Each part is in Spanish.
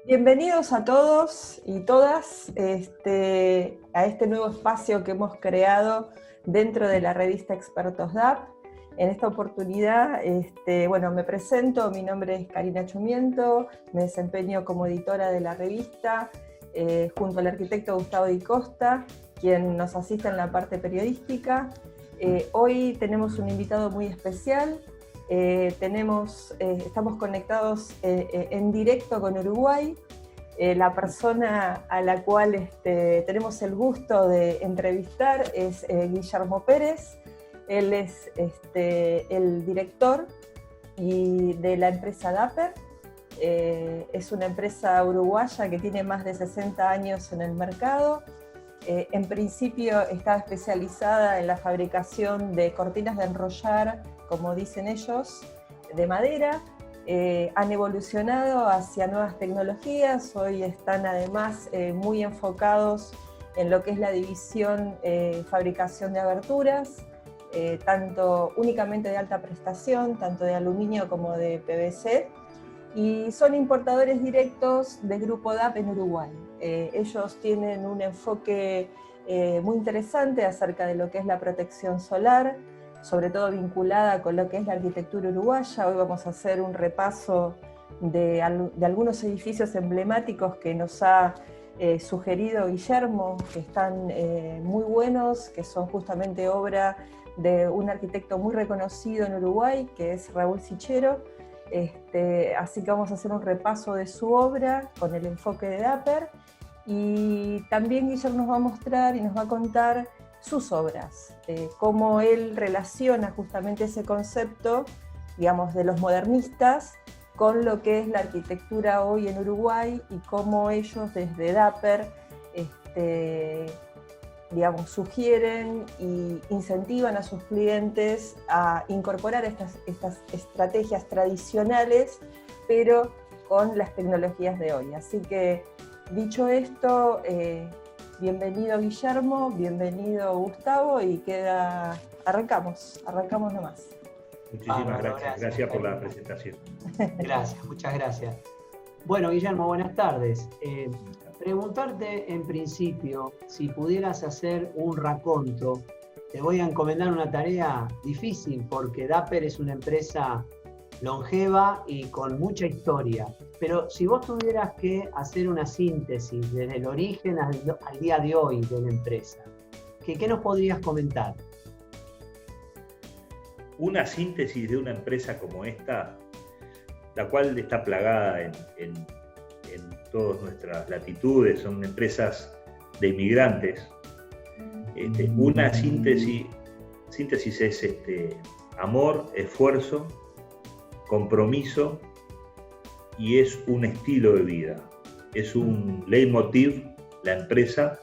Bienvenidos a todos y todas a este nuevo espacio que hemos creado dentro de la revista Expertos DAP. En esta oportunidad, me presento, mi nombre es Karina Chumiento, me desempeño como editora de la revista, junto al arquitecto Gustavo Di Costa, quien nos asiste en la parte periodística. Hoy tenemos un invitado muy especial. Estamos conectados en directo con Uruguay. La persona a la cual tenemos el gusto de entrevistar es Guillermo Pérez. Él es el director de la empresa Dapper. Es una empresa uruguaya que tiene más de 60 años en el mercado. En principio está especializada en la fabricación de cortinas de enrollar, como dicen ellos, de madera. Han evolucionado hacia nuevas tecnologías. Hoy están además muy enfocados en lo que es la división fabricación de aberturas, tanto únicamente de alta prestación, tanto de aluminio como de PVC, y son importadores directos del Grupo DAP en Uruguay. Ellos tienen un enfoque muy interesante acerca de lo que es la protección solar, sobre todo vinculada con lo que es la arquitectura uruguaya. Hoy vamos a hacer un repaso de algunos edificios emblemáticos que nos ha sugerido Guillermo, que están muy buenos, que son justamente obra de un arquitecto muy reconocido en Uruguay, que es Raúl Sichero. Así que vamos a hacer un repaso de su obra con el enfoque de Dapper, y también Guillermo nos va a mostrar y nos va a contar sus obras, cómo él relaciona justamente ese concepto, digamos, de los modernistas con lo que es la arquitectura hoy en Uruguay, y cómo ellos desde Dapper digamos, sugieren e incentivan a sus clientes a incorporar estas estrategias tradicionales, pero con las tecnologías de hoy. Así que, dicho esto, bienvenido Guillermo, bienvenido Gustavo, y arrancamos nomás. Muchísimas gracias por la presentación. Gracias, muchas gracias. Bueno, Guillermo, buenas tardes. Preguntarte en principio, si pudieras hacer un raconto. Te voy a encomendar una tarea difícil porque Dapper es una empresa longeva y con mucha historia. Pero si vos tuvieras que hacer una síntesis desde el origen al día de hoy de la empresa, ¿qué nos podrías comentar? Una síntesis de una empresa como esta, la cual está plagada en todas nuestras latitudes, son empresas de inmigrantes. Una síntesis es amor, esfuerzo, compromiso, y es un estilo de vida, es un leitmotiv la empresa,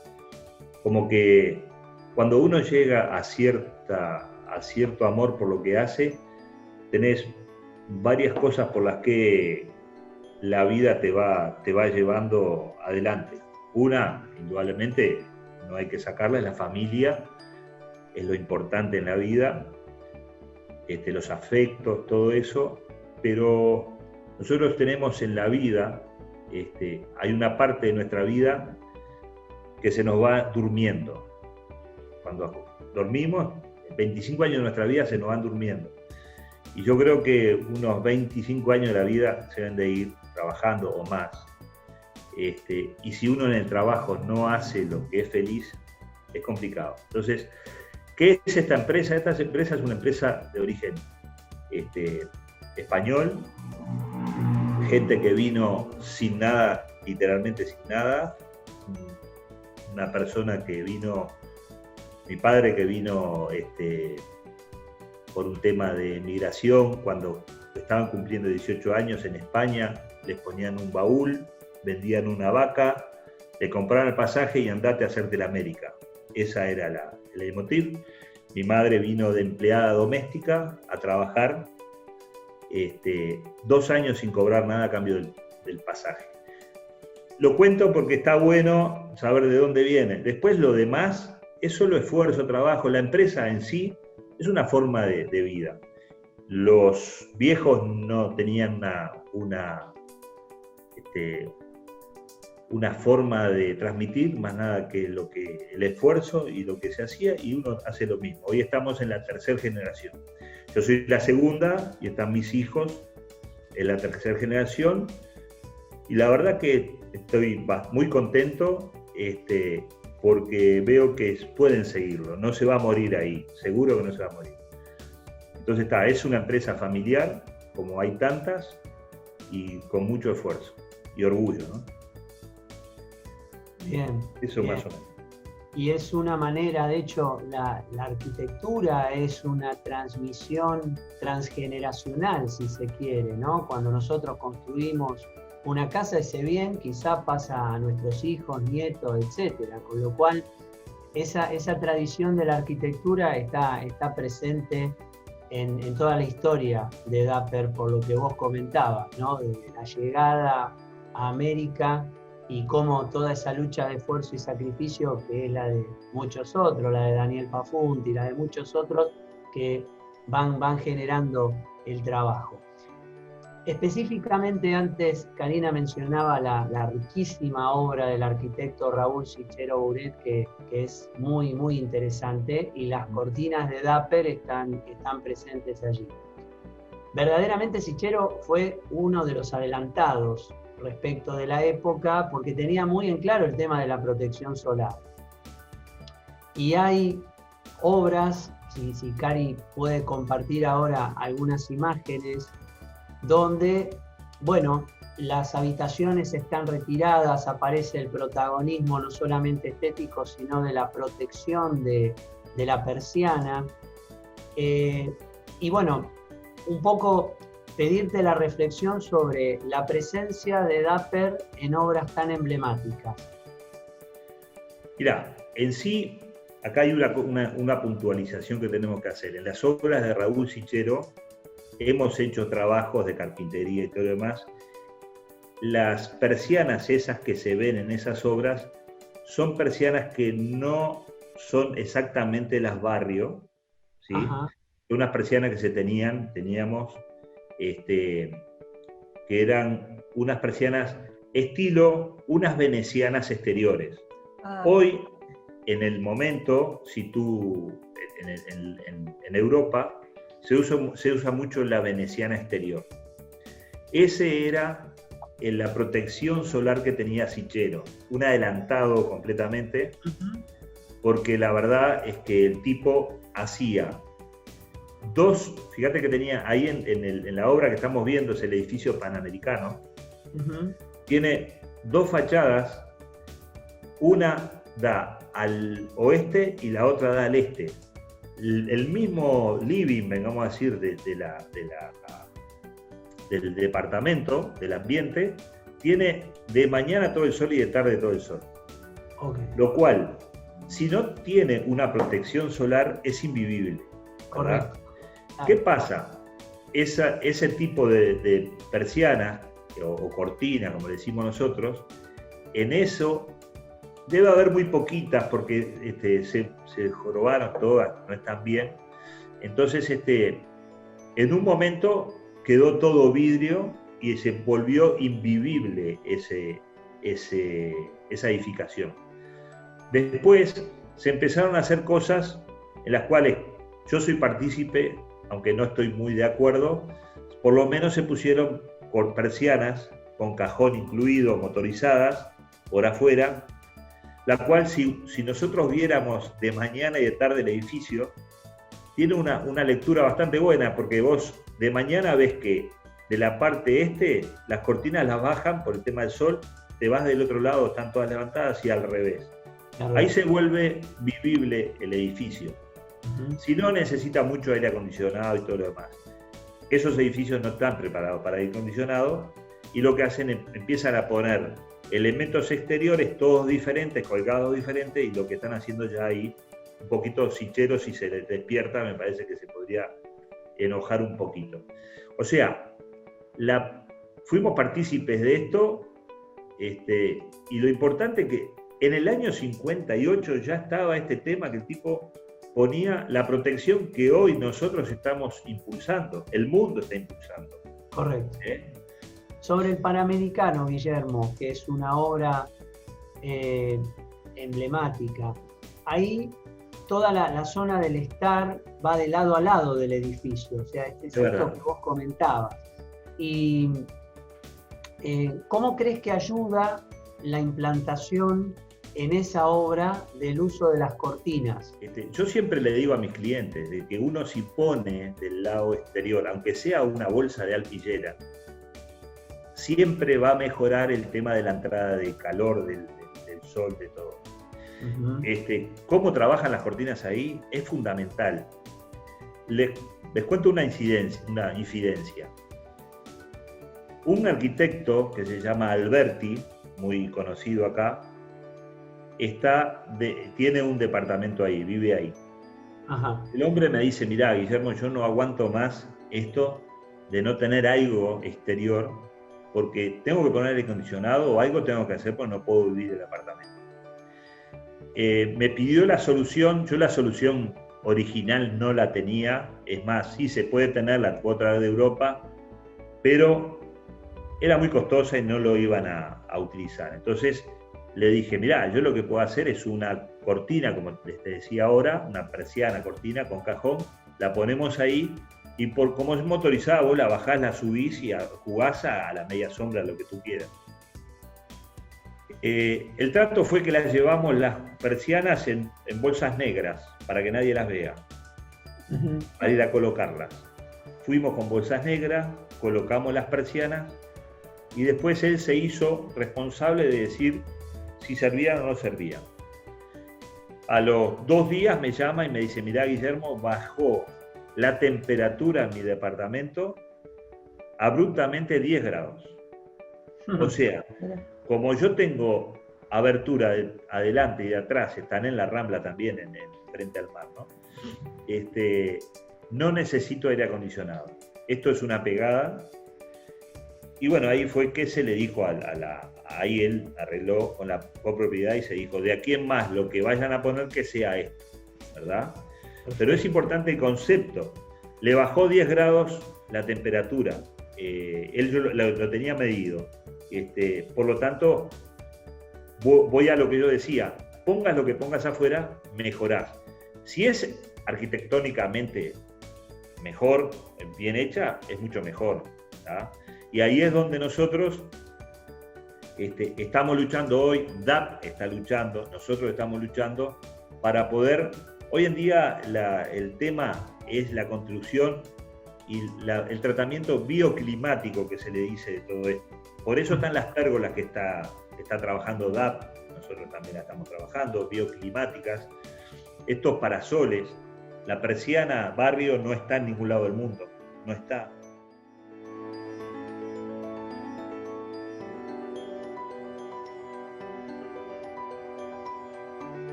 como que cuando uno llega a cierto amor por lo que hace, tenés varias cosas por las que la vida te va llevando adelante. Una, indudablemente, no hay que sacarla, es la familia, es lo importante en la vida, los afectos, todo eso, pero nosotros tenemos en la vida, hay una parte de nuestra vida que se nos va durmiendo. Cuando dormimos, 25 años de nuestra vida se nos van durmiendo. Y yo creo que unos 25 años de la vida se deben de ir trabajando o más. Y si uno en el trabajo no hace lo que es feliz, es complicado. Entonces, ¿qué es esta empresa? Esta empresa es una empresa de origen español, gente que vino sin nada, literalmente sin nada. Una persona que vino, mi padre que vino por un tema de migración, cuando estaban cumpliendo 18 años en España, les ponían un baúl, vendían una vaca, le compraban el pasaje y andate a hacerte la América. Esa era el leitmotiv. Mi madre vino de empleada doméstica a trabajar 2 años sin cobrar nada a cambio del pasaje. Lo cuento porque está bueno saber de dónde viene. Después lo demás es solo esfuerzo, trabajo. La empresa en sí es una forma de vida. Los viejos no tenían una forma de transmitir, más nada que el esfuerzo y lo que se hacía, y uno hace lo mismo. Hoy estamos en la tercera generación. Yo soy la segunda y están mis hijos en la tercera generación, y la verdad que estoy muy contento porque veo que pueden seguirlo, no se va a morir ahí, seguro que no se va a morir. Entonces es una empresa familiar, como hay tantas, y con mucho esfuerzo y orgullo, ¿no? Bien. Eso bien. Más o menos. Y es una manera, de hecho, la arquitectura es una transmisión transgeneracional, si se quiere, ¿no? Cuando nosotros construimos una casa, ese bien quizá pasa a nuestros hijos, nietos, etcétera, con lo cual esa tradición de la arquitectura está presente en toda la historia de Dapper, por lo que vos comentabas, ¿no? De la llegada a América y cómo toda esa lucha de esfuerzo y sacrificio, que es la de muchos otros, la de Daniel Pafunti, la de muchos otros, que van generando el trabajo. Específicamente antes, Karina mencionaba la riquísima obra del arquitecto Raúl Sichero Bouret, que es muy, muy interesante, y las cortinas de Dapper están presentes allí. Verdaderamente Sichero fue uno de los adelantados respecto de la época, porque tenía muy en claro el tema de la protección solar. Y hay obras, si Cari puede compartir ahora algunas imágenes, donde, bueno, las habitaciones están retiradas, aparece el protagonismo no solamente estético, sino de la protección de la persiana. Y bueno, un poco pedirte la reflexión sobre la presencia de Dapper en obras tan emblemáticas. Mirá, en sí, acá hay una puntualización que tenemos que hacer. En las obras de Raúl Sichero hemos hecho trabajos de carpintería y todo lo demás. Las persianas esas que se ven en esas obras son persianas que no son exactamente las Barrio, ¿sí? Unas persianas que teníamos, que eran unas persianas estilo unas venecianas exteriores. Hoy, en el momento, en Europa, se usa mucho la veneciana exterior. Ese era la protección solar que tenía Sichero, un adelantado completamente, porque la verdad es que el tipo hacía fíjate que tenía ahí en la obra que estamos viendo, es el edificio Panamericano, tiene dos fachadas, una da al oeste y la otra da al este. El mismo living, vengamos a decir, del departamento, del ambiente, tiene de mañana todo el sol y de tarde todo el sol. Lo cual, si no tiene una protección solar, es invivible. Correcto. ¿Qué pasa? Ese tipo de persiana o cortina, como le decimos nosotros, en eso debe haber muy poquitas porque se jorobaron todas, no están bien. Entonces, en un momento quedó todo vidrio y se volvió invivible esa edificación. Después se empezaron a hacer cosas en las cuales yo soy partícipe, aunque no estoy muy de acuerdo. Por lo menos se pusieron con persianas, con cajón incluido, motorizadas, por afuera, la cual si nosotros viéramos de mañana y de tarde el edificio, tiene una lectura bastante buena, porque vos de mañana ves que de la parte las cortinas las bajan por el tema del sol, te vas del otro lado, están todas levantadas, y al revés. Ahí se vuelve vivible el edificio. Si no, necesita mucho aire acondicionado y todo lo demás. Esos edificios no están preparados para aire acondicionado, y lo que hacen es empiezan a poner elementos exteriores todos diferentes, colgados diferentes, y lo que están haciendo ya ahí, un poquito Sichero, si se les despierta, me parece que se podría enojar un poquito. O sea, fuimos partícipes de esto, y lo importante es que en el año 58 ya estaba este tema, que el tipo ponía la protección que hoy nosotros estamos impulsando, el mundo está impulsando. Correcto. Sobre el Panamericano, Guillermo, que es una obra emblemática. Ahí toda la zona del estar va de lado a lado del edificio, o sea, es esto que vos comentabas. Y ¿cómo crees que ayuda la implantación en esa obra del uso de las cortinas? Yo siempre le digo a mis clientes de que uno si pone del lado exterior, aunque sea una bolsa de alpillera, siempre va a mejorar el tema de la entrada de calor, del sol, de todo. Cómo trabajan las cortinas ahí es fundamental. Les cuento una infidencia. Un arquitecto que se llama Alberti, muy conocido acá, tiene un departamento ahí, vive ahí. Ajá. El hombre me dice, mirá, Guillermo, yo no aguanto más esto de no tener algo exterior, porque tengo que poner aire acondicionado o algo tengo que hacer porque no puedo vivir en el apartamento. Me pidió la solución, yo la solución original no la tenía, es más, sí se puede tener, la puedo traer de Europa, pero era muy costosa y no lo iban a utilizar. Entonces le dije, mirá, yo lo que puedo hacer es una cortina, como les decía ahora, una persiana cortina con cajón, la ponemos ahí y como es motorizada, vos la bajás, la subís y jugás a la media sombra, lo que tú quieras. El trato fue que las llevamos las persianas en bolsas negras para que nadie las vea, para ir a colocarlas. Fuimos con bolsas negras, colocamos las persianas y después él se hizo responsable de decir si servían o no servían. A los 2 días me llama y me dice, mirá, Guillermo, bajó la temperatura en mi departamento abruptamente 10 grados. O sea, como yo tengo abertura de adelante y de atrás, están en la Rambla también, frente al mar, ¿no? No necesito aire acondicionado. Esto es una pegada. Y bueno, ahí fue que se le dijo ahí él arregló con la copropiedad y se dijo, de aquí en más, lo que vayan a poner que sea esto, ¿verdad? Pero es importante el concepto. Le bajó 10 grados la temperatura. Él lo tenía medido. Por lo tanto, voy a lo que yo decía, pongas lo que pongas afuera, mejorás. Si es arquitectónicamente mejor, bien hecha, es mucho mejor, ¿tá? Y ahí es donde nosotros estamos luchando hoy, DAP está luchando, nosotros estamos luchando para poder, hoy en día el tema es la construcción y el tratamiento bioclimático que se le dice de todo esto. Por eso están las pérgolas que está trabajando DAP, nosotros también la estamos trabajando, bioclimáticas, estos parasoles, la persiana barrio no está en ningún lado del mundo, no está.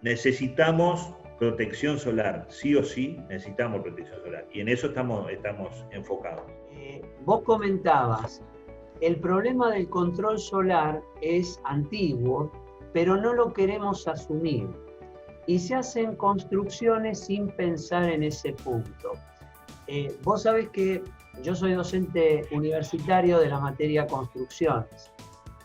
Necesitamos protección solar, sí o sí necesitamos protección solar y en eso estamos enfocados. Vos comentabas, el problema del control solar es antiguo, pero no lo queremos asumir y se hacen construcciones sin pensar en ese punto. Vos sabés que yo soy docente universitario de la materia construcciones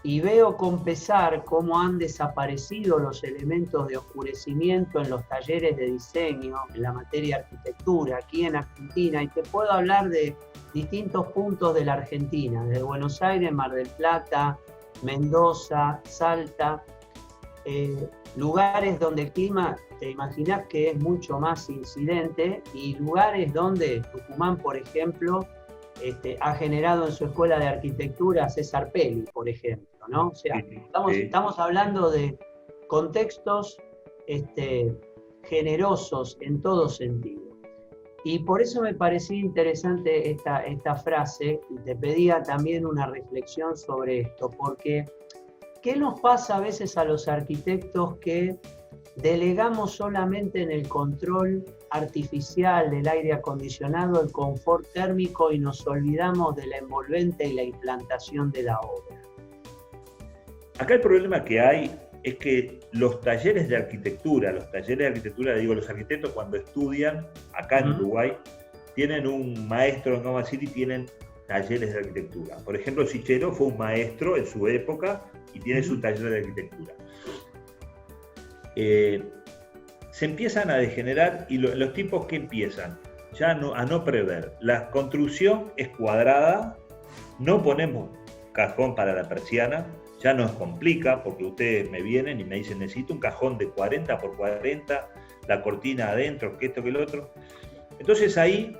y veo con pesar cómo han desaparecido los elementos de oscurecimiento en los talleres de diseño, en la materia arquitectura, aquí en Argentina, y te puedo hablar de distintos puntos de la Argentina, desde Buenos Aires, Mar del Plata, Mendoza, Salta, lugares donde el clima, te imaginás que es mucho más incidente, y lugares donde Tucumán, por ejemplo, ha generado en su escuela de arquitectura César Pelli, por ejemplo, ¿no? O sea, estamos hablando de contextos generosos en todo sentido. Y por eso me parecía interesante esta frase, y te pedía también una reflexión sobre esto, porque ¿qué nos pasa a veces a los arquitectos que delegamos solamente en el control artificial del aire acondicionado, el confort térmico, y nos olvidamos de la envolvente y la implantación de la obra? Acá el problema que hay es que los talleres de arquitectura, digo, los arquitectos cuando estudian acá en Uruguay, tienen un maestro en Nova City, tienen talleres de arquitectura. Por ejemplo, Sichero fue un maestro en su época y tiene su taller de arquitectura. Se empiezan a degenerar y los tipos que empiezan ya a no prever. La construcción es cuadrada, no ponemos cajón para la persiana, ya nos complica porque ustedes me vienen y me dicen necesito un cajón de 40 por 40, la cortina adentro, que esto, que lo otro. Entonces ahí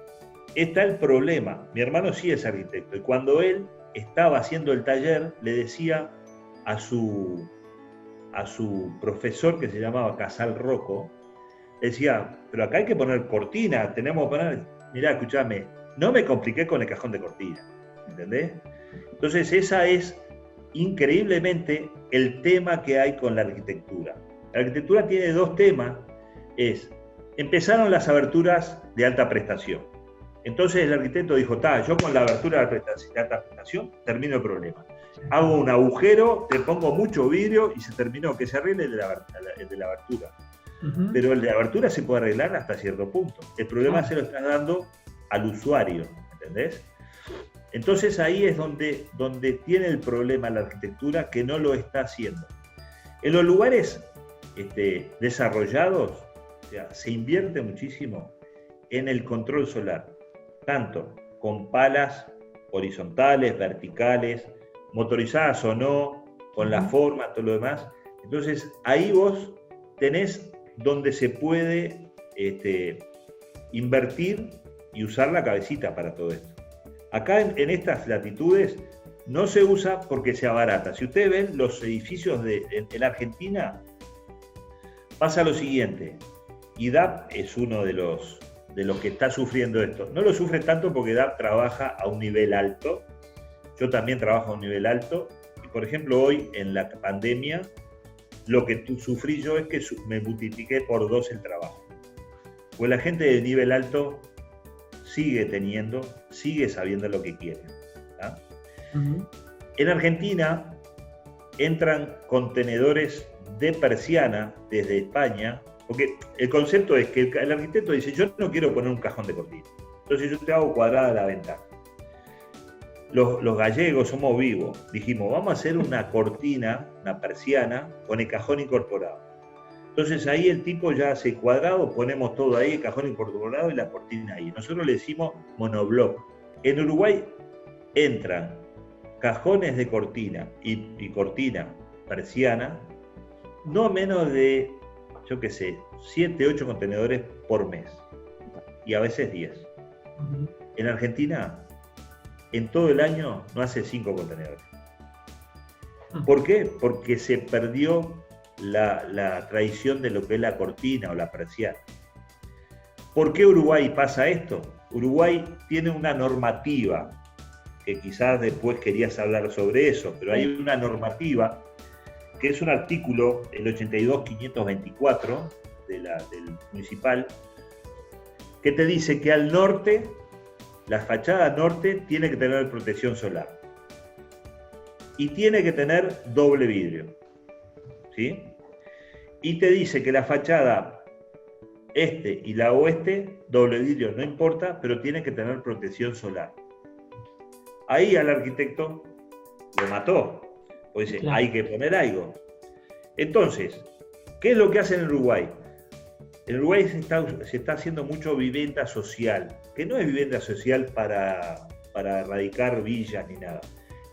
está el problema. Mi hermano sí es arquitecto y cuando él estaba haciendo el taller le decía a su profesor que se llamaba Casal Rocco, decía, pero acá hay que poner cortina, tenemos que poner, mirá, escúchame, no me compliqué con el cajón de cortina, ¿entendés? Entonces esa es increíblemente el tema que hay con la arquitectura. La arquitectura tiene dos temas, empezaron las aberturas de alta prestación. Entonces el arquitecto dijo, yo con la abertura de alta prestación termino el problema. Hago un agujero, le pongo mucho vidrio y se terminó, que se arregle el de la abertura. Pero el de la abertura se puede arreglar hasta cierto punto. El problema se lo está dando al usuario, ¿entendés? Entonces ahí es donde tiene el problema la arquitectura, que no lo está haciendo. En los lugares desarrollados, o sea, se invierte muchísimo en el control solar, tanto con palas horizontales, verticales, motorizadas o no, con la forma, todo lo demás. Entonces ahí vos tenés donde se puede invertir y usar la cabecita para todo esto. Acá en estas latitudes no se usa porque se abarata. Si ustedes ven los edificios en Argentina, pasa lo siguiente. IDAP es uno de los que está sufriendo esto. No lo sufre tanto porque IDAP trabaja a un nivel alto. Yo también trabajo a un nivel alto. Y por ejemplo, hoy en la pandemia, lo que sufrí yo es que me multipliqué por 2 el trabajo. Pues la gente de nivel alto sigue sabiendo lo que quiere. ¿Ah? En Argentina entran contenedores de persiana desde España, porque el concepto es que el arquitecto dice, yo no quiero poner un cajón de cortina, entonces yo te hago cuadrada la ventana. Los gallegos somos vivos, dijimos, vamos a hacer una cortina, una persiana, con el cajón incorporado. Entonces ahí el tipo ya hace cuadrado, ponemos todo ahí, el cajón incorporado y la cortina ahí. Nosotros le decimos monobloc. En Uruguay entran cajones de cortina y cortina persiana, no menos de, 7, 8 contenedores por mes. Y a veces 10. En Argentina, en todo el año, no hace 5 contenedores. ¿Por qué? Porque se perdió la tradición de lo que es la cortina o la persiana. ¿Por qué Uruguay pasa esto? Uruguay tiene una normativa, que quizás después querías hablar sobre eso, pero hay una normativa que es un artículo, el 82.524 del municipal, que te dice que al norte, la fachada norte tiene que tener protección solar y tiene que tener doble vidrio. ¿Sí? Y te dice que la fachada este y la oeste, doble vidrio no importa, pero tiene que tener protección solar. Ahí al arquitecto lo mató, pues dice, claro, hay que poner algo. Entonces, ¿qué es lo que hacen en Uruguay? En Uruguay se está haciendo mucho vivienda social, que no es vivienda social para erradicar villas ni nada.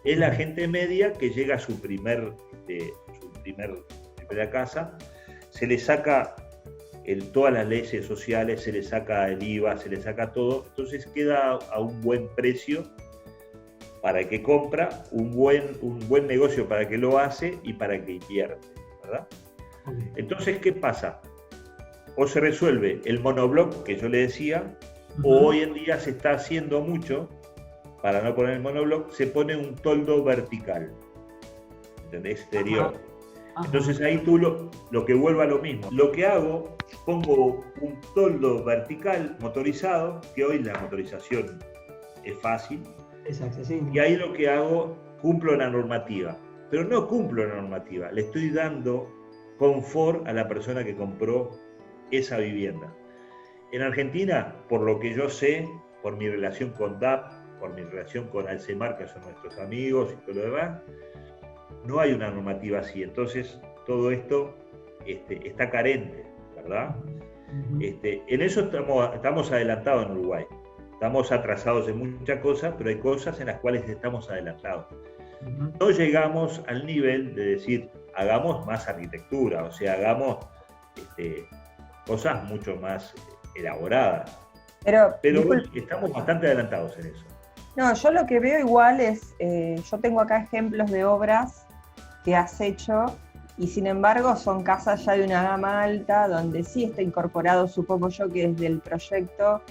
Es la gente media que llega a su primera casa, se le saca todas las leyes sociales, se le saca el IVA, se le saca todo, entonces queda a un buen precio para el que compra, un buen negocio para el que lo hace y para el que invierte, ¿verdad? Entonces, ¿qué pasa? O se resuelve el monobloc, que yo le decía, o hoy en día se está haciendo mucho, para no poner el monobloc, se pone un toldo vertical, ¿entendés? Exterior. Entonces ahí tú lo que vuelva a lo mismo. Lo que hago, pongo un toldo vertical motorizado, que hoy la motorización es fácil. Es accesible. Y ahí lo que hago, cumplo la normativa. Pero no cumplo la normativa, le estoy dando confort a la persona que compró esa vivienda. En Argentina, por lo que yo sé, por mi relación con DAP, por mi relación con Alcemar, que son nuestros amigos y todo lo demás, no hay una normativa así. Entonces, todo esto está carente, ¿verdad? En eso estamos adelantados en Uruguay. Estamos atrasados en muchas cosas, pero hay cosas en las cuales estamos adelantados. No llegamos al nivel de decir, hagamos más arquitectura, o sea, hagamos cosas mucho más elaboradas. Pero estamos bastante adelantados en eso. No, yo lo que veo igual es, yo tengo acá ejemplos de obras que has hecho y sin embargo son casas ya de una gama alta donde sí está incorporado, supongo yo que desde el proyecto,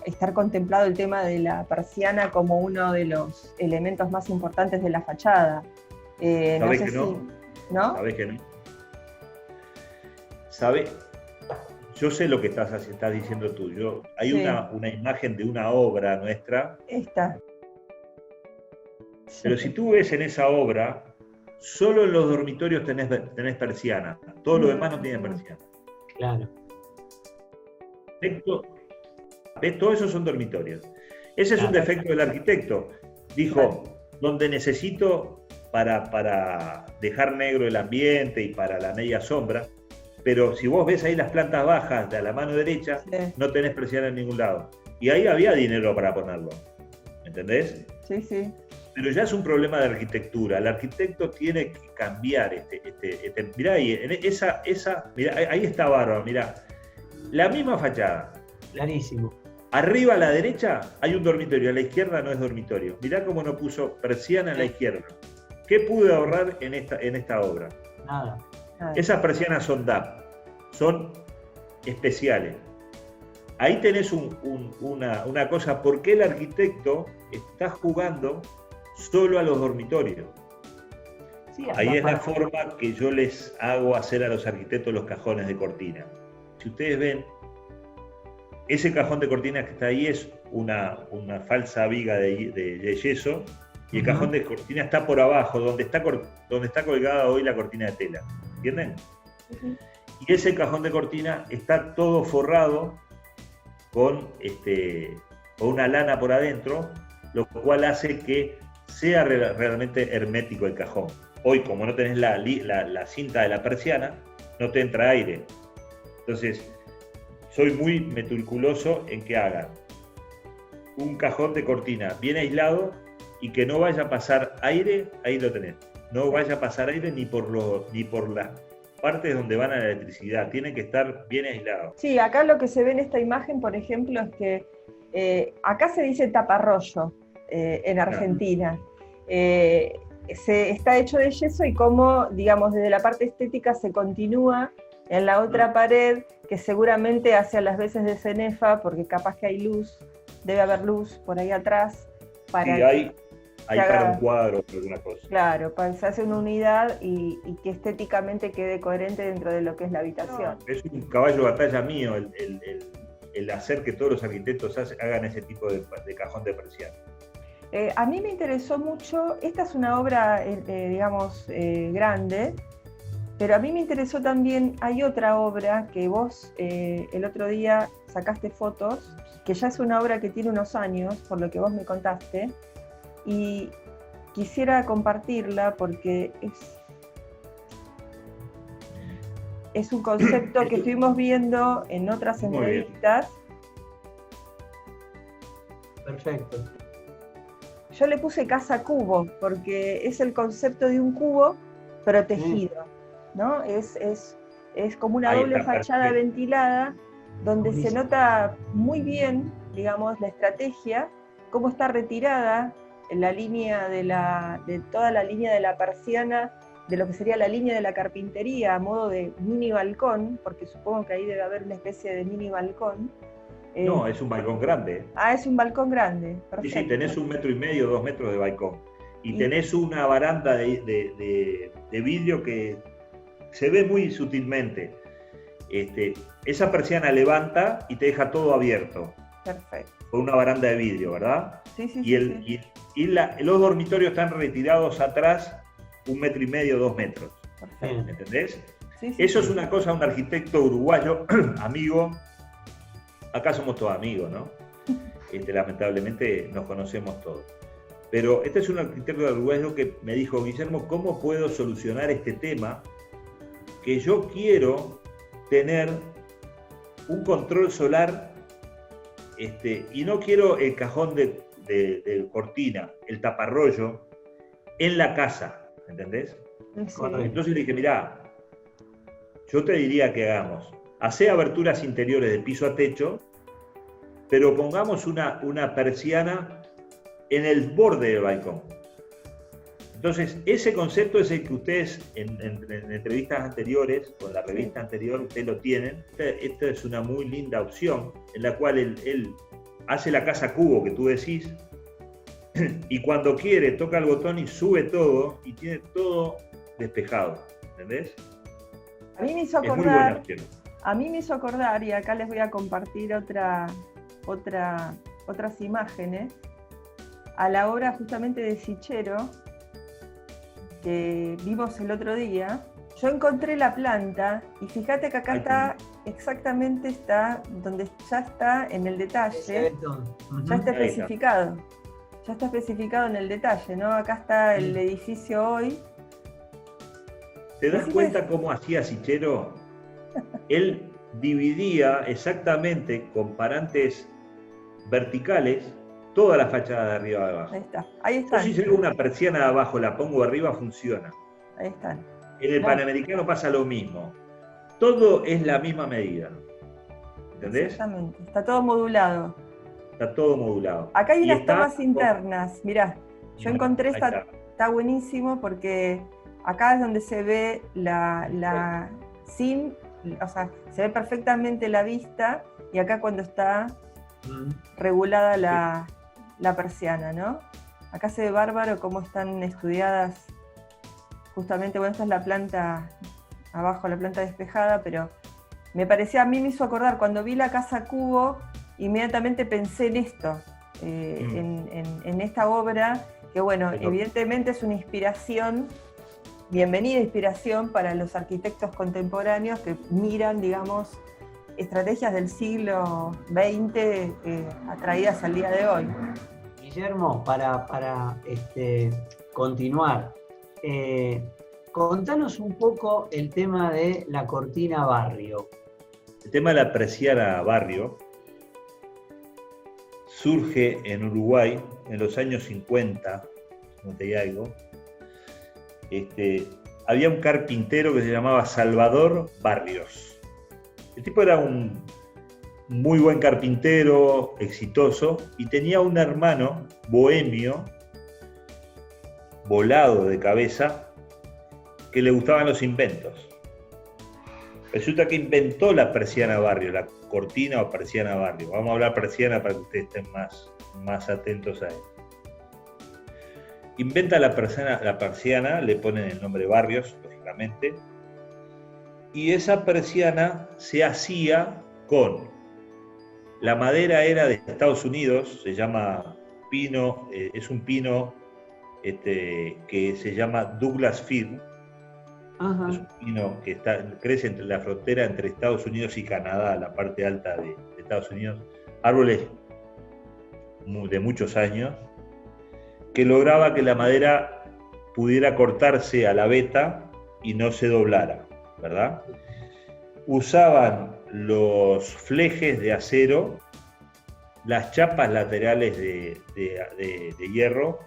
estar contemplado el tema de la persiana como uno de los elementos más importantes de la fachada. ¿Sabés que no? ¿No? ¿Sabés que no? ¿Sabés? Yo sé lo que estás diciendo tú. Hay una imagen de una obra nuestra. Esta. Pero si tú ves en esa obra, solo en los dormitorios tenés persiana. Todo lo demás no tiene persiana. Claro. ¿Ves? Todo eso son dormitorios. Ese es un defecto del arquitecto. Dijo, donde necesito para dejar negro el ambiente y para la media sombra, pero si vos ves ahí las plantas bajas de a la mano derecha, no tenés persiana en ningún lado. Y ahí había dinero para ponerlo. ¿Entendés? Sí, sí. Pero ya es un problema de arquitectura. El arquitecto tiene que cambiar mirá ahí, mirá, ahí está bárbaro, mirá. La misma fachada. Clarísimo. Arriba a la derecha hay un dormitorio, a la izquierda no es dormitorio. Mirá cómo no puso persiana a la izquierda. ¿Qué pude ahorrar en esta obra? Nada. Esas persianas son DAP, son especiales. Ahí tenés una cosa, ¿por qué el arquitecto está jugando solo a los dormitorios? Sí, ahí es la forma que yo les hago hacer a los arquitectos los cajones de cortina. Si ustedes ven, ese cajón de cortinas que está ahí es una falsa viga de yeso, y el cajón de cortina está por abajo, donde está colgada hoy la cortina de tela. ¿Entienden? Y ese cajón de cortina está todo forrado con una lana por adentro, lo cual hace que sea realmente hermético el cajón. Hoy, como no tenés la cinta de la persiana, no te entra aire. Entonces, soy muy meticuloso en que hagan un cajón de cortina bien aislado y que no vaya a pasar aire, ahí lo tenés. No vaya a pasar aire ni por las partes donde van a la electricidad, tiene que estar bien aislado. Sí, acá lo que se ve en esta imagen, por ejemplo, es que acá se dice taparrollo en Argentina. Está hecho de yeso y como, digamos, desde la parte estética se continúa en la otra pared, que seguramente hace las veces de cenefa, porque capaz que hay luz, debe haber luz por ahí atrás. Sí, hay para un cuadro o alguna cosa. Claro, se hace una unidad y que estéticamente quede coherente dentro de lo que es la habitación. No, es un caballo de batalla mío el hacer que todos los arquitectos hagan ese tipo de cajón de persiana. A mí me interesó mucho, esta es una obra, digamos, grande, pero a mí me interesó también, hay otra obra que vos el otro día sacaste fotos, que ya es una obra que tiene unos años, por lo que vos me contaste, y quisiera compartirla porque es un concepto que estuvimos viendo en otras entrevistas. Perfecto. Yo le puse casa cubo porque es el concepto de un cubo protegido, ¿no? Es como una doble fachada ventilada donde se nota muy bien, digamos, la estrategia, cómo está retirada la línea de toda la línea de la persiana, de lo que sería la línea de la carpintería a modo de mini balcón, porque supongo que ahí debe haber una especie de mini balcón. No, es un balcón grande. Ah, es un balcón grande, perfecto. Sí, tenés 1,5 metros, 2 metros de balcón. Y tenés una baranda de vidrio que se ve muy sutilmente. Esa persiana levanta y te deja todo abierto. Perfecto. Con una baranda de vidrio, ¿verdad? Sí, sí, y los dormitorios están retirados atrás 1,5 metros, 2 metros. Perfecto. ¿Entendés? Sí, eso es una cosa, un arquitecto uruguayo, amigo, acá somos todos amigos, ¿no? lamentablemente nos conocemos todos. Pero este es un arquitecto uruguayo que me dijo, Guillermo, ¿cómo puedo solucionar este tema? Que yo quiero tener un control solar y no quiero el cajón de cortina, el taparrollo, en la casa, ¿entendés? Sí. Entonces le dije, mirá, yo te diría que hacé aberturas interiores de piso a techo, pero pongamos una persiana en el borde del balcón. Entonces, ese concepto es el que ustedes en entrevistas anteriores, con la revista anterior, ustedes lo tienen. Esta es una muy linda opción, en la cual él hace la casa cubo que tú decís, y cuando quiere toca el botón y sube todo, y tiene todo despejado, ¿entendés? A mí me hizo Es muy buena acordar, opción. a mí me hizo acordar, y acá les voy a compartir otras imágenes, a la obra justamente de Sichero, que vimos el otro día. Yo encontré la planta, y fíjate que acá está, exactamente está donde ya está en el detalle, ya está especificado. Ya está especificado en el detalle, ¿no? Acá está el edificio hoy. ¿Te das cuenta cómo hacía Sichero? Él dividía exactamente con parantes verticales toda la fachada de arriba a abajo. Ahí está, ahí está. Yo si hago una persiana de abajo, la pongo arriba, funciona. Ahí están. En el Panamericano pasa lo mismo. Todo es la misma medida. ¿Entendés? Exactamente, está todo modulado. Está todo modulado. Acá hay unas tomas internas, mirá, yo encontré está buenísimo porque acá es donde se ve o sea, se ve perfectamente la vista, y acá cuando está regulada la persiana, ¿no? Acá se ve bárbaro cómo están estudiadas, justamente, bueno, esta es la planta, abajo la planta despejada, pero me parecía, a mí me hizo acordar, cuando vi la casa cubo, inmediatamente pensé en esto, en esta obra, que bueno, evidentemente es una inspiración, bienvenida inspiración para los arquitectos contemporáneos que miran, digamos, estrategias del siglo XX atraídas al día de hoy. Guillermo, para continuar, contanos un poco el tema de la cortina barrio. El tema de la persiana barrio surge en Uruguay en los años 50, y algo. Había un carpintero que se llamaba Salvador Barrios. El tipo era un muy buen carpintero, exitoso, y tenía un hermano bohemio, volado de cabeza, que le gustaban los inventos. Resulta que inventó la persiana barrio, la cortina o persiana barrio. Vamos a hablar persiana para que ustedes estén más atentos a él. Inventa la persiana, le ponen el nombre Barrios, lógicamente, y esa persiana se hacía con la madera, era de Estados Unidos, se llama pino, es un pino que se llama Douglas Fir. Es un pino que crece entre la frontera entre Estados Unidos y Canadá, la parte alta de Estados Unidos. Árboles de muchos años, que lograba que la madera pudiera cortarse a la veta y no se doblara, ¿verdad? Usaban los flejes de acero, las chapas laterales de hierro,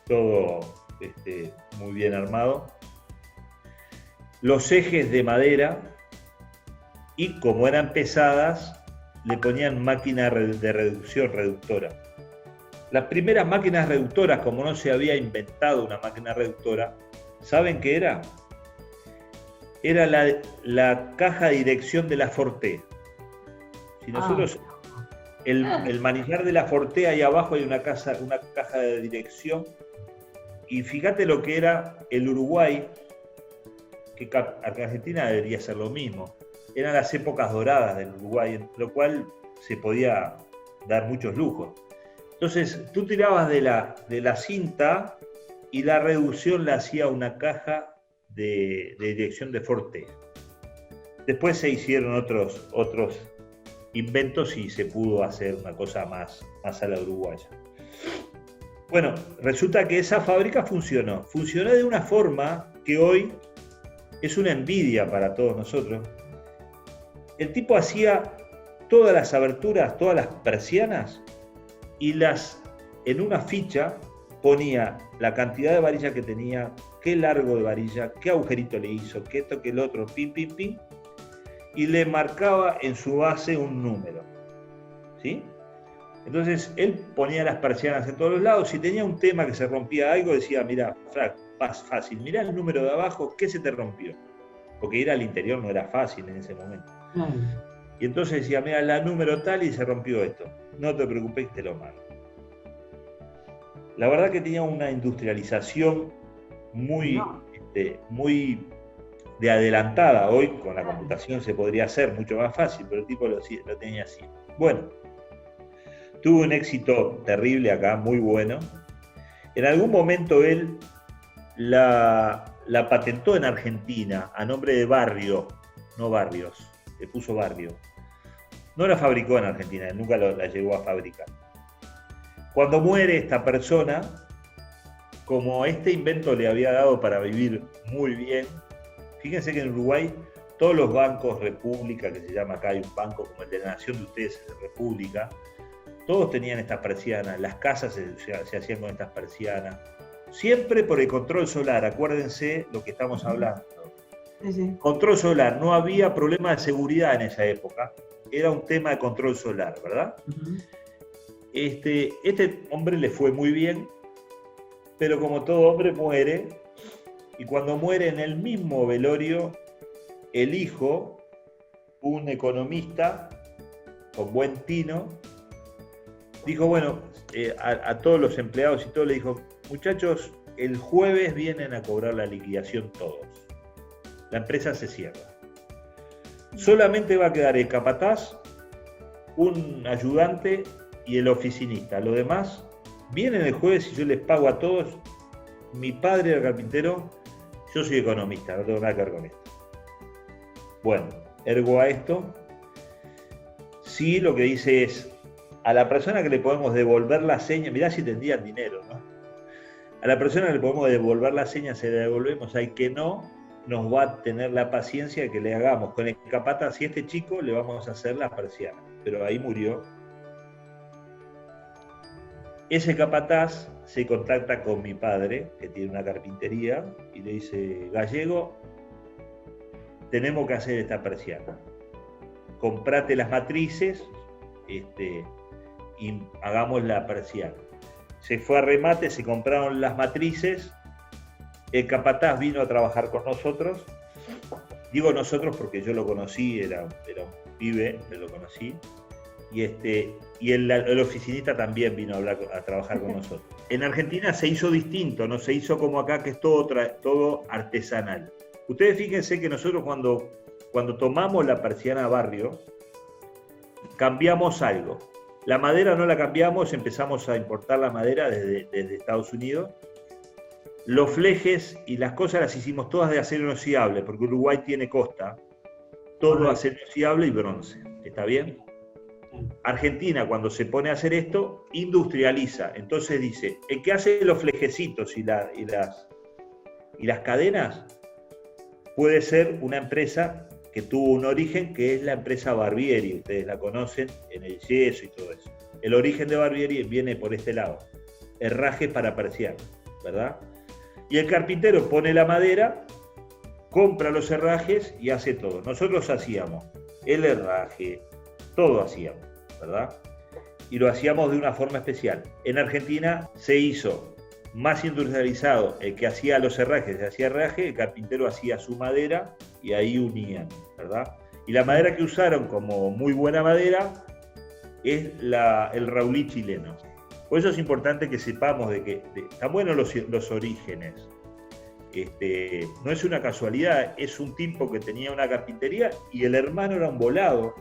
todo muy bien armado, los ejes de madera, y como eran pesadas, le ponían máquina de reducción, reductora. Las primeras máquinas reductoras, como no se había inventado una máquina reductora, ¿saben qué era? Era la caja de dirección de la Forte. Si nosotros, el manillar de la Forte, ahí abajo hay una caja de dirección, y fíjate lo que era el Uruguay, que Argentina debería ser lo mismo. Eran las épocas doradas del Uruguay, en lo cual se podía dar muchos lujos. Entonces, tú tirabas de la cinta y la reducción la hacía una caja de dirección de Forte. Después se hicieron otros inventos y se pudo hacer una cosa más a la uruguaya. Bueno, resulta que esa fábrica funcionó de una forma que hoy es una envidia para todos nosotros. El tipo hacía todas las aberturas, todas las persianas, y en una ficha ponía la cantidad de varilla que tenía, qué largo de varilla, qué agujerito le hizo, qué esto, qué el otro, pim, pim, pim, y le marcaba en su base un número, ¿sí? Entonces él ponía las persianas en todos los lados. Si tenía un tema que se rompía algo, decía, mira, Frank, más fácil, mirá el número de abajo, ¿qué se te rompió? Porque ir al interior no era fácil en ese momento. Y entonces decía, mira, la número tal y se rompió esto. No te preocupes, te lo mando. La verdad que tenía una industrialización muy de adelantada. Hoy con la computación se podría hacer mucho más fácil, pero el tipo lo tenía así. Bueno, tuvo un éxito terrible acá, muy bueno. En algún momento él la patentó en Argentina a nombre de Barrio, no Barrios, le puso Barrio. No la fabricó en Argentina, nunca la llegó a fabricar. Cuando muere esta persona, como este invento le había dado para vivir muy bien, fíjense que en Uruguay todos los bancos República, que se llama acá, hay un banco como el de la Nación de ustedes, República, todos tenían estas persianas, las casas se hacían con estas persianas, siempre por el control solar, acuérdense lo que estamos hablando. Sí. Control solar, no había problema de seguridad en esa época, era un tema de control solar, ¿verdad? Este hombre le fue muy bien, pero como todo hombre muere, y cuando muere en el mismo velorio, el hijo, un economista con buen tino, dijo, bueno, a todos los empleados y todo le dijo, muchachos, el jueves vienen a cobrar la liquidación todos. La empresa se cierra. Solamente va a quedar el capataz, un ayudante y el oficinista. Lo demás, vienen el jueves y yo les pago a todos. Mi padre era carpintero, yo soy economista, no tengo nada que ver con esto. Bueno, ergo a esto, sí lo que dice es, a la persona que le podemos devolver la seña, mirá si tendrían dinero, ¿no? A la persona que le podemos devolver la seña se la devolvemos, al que no, nos va a tener la paciencia de que le hagamos. Con el capataz y este chico le vamos a hacer la persiana. Pero ahí murió. Ese capataz se contacta con mi padre, que tiene una carpintería, y le dice, Gallego, tenemos que hacer esta persiana. Comprate las matrices y hagamos la persiana. Se fue a remate, se compraron las matrices, el capataz vino a trabajar con nosotros, digo nosotros porque yo lo conocí, era un pibe, lo conocí, y el oficinista también vino a trabajar con nosotros. En Argentina se hizo distinto, no se hizo como acá, que es todo artesanal. Ustedes fíjense que nosotros cuando tomamos la persiana Barrio, cambiamos algo. La madera no la cambiamos, empezamos a importar la madera desde Estados Unidos. Los flejes y las cosas las hicimos todas de acero inoxidable, porque Uruguay tiene costa, todo acero inoxidable y bronce. ¿Está bien? Argentina, cuando se pone a hacer esto, industrializa. Entonces dice, el que hace los flejecitos y las cadenas puede ser una empresa que tuvo un origen, que es la empresa Barbieri. Ustedes la conocen en el yeso y todo eso. El origen de Barbieri viene por este lado. Herraje para persianas, ¿verdad? Y el carpintero pone la madera, compra los herrajes y hace todo. Nosotros hacíamos el herraje, todo hacíamos, ¿verdad? Y lo hacíamos de una forma especial. En Argentina se hizo más industrializado, el que hacía los herrajes, hacía herraje, el carpintero hacía su madera y ahí unían, ¿verdad? Y la madera que usaron como muy buena madera es el raulí chileno. Por eso es importante que sepamos de que están buenos los orígenes. No es una casualidad, es un tipo que tenía una carpintería y el hermano era un volado,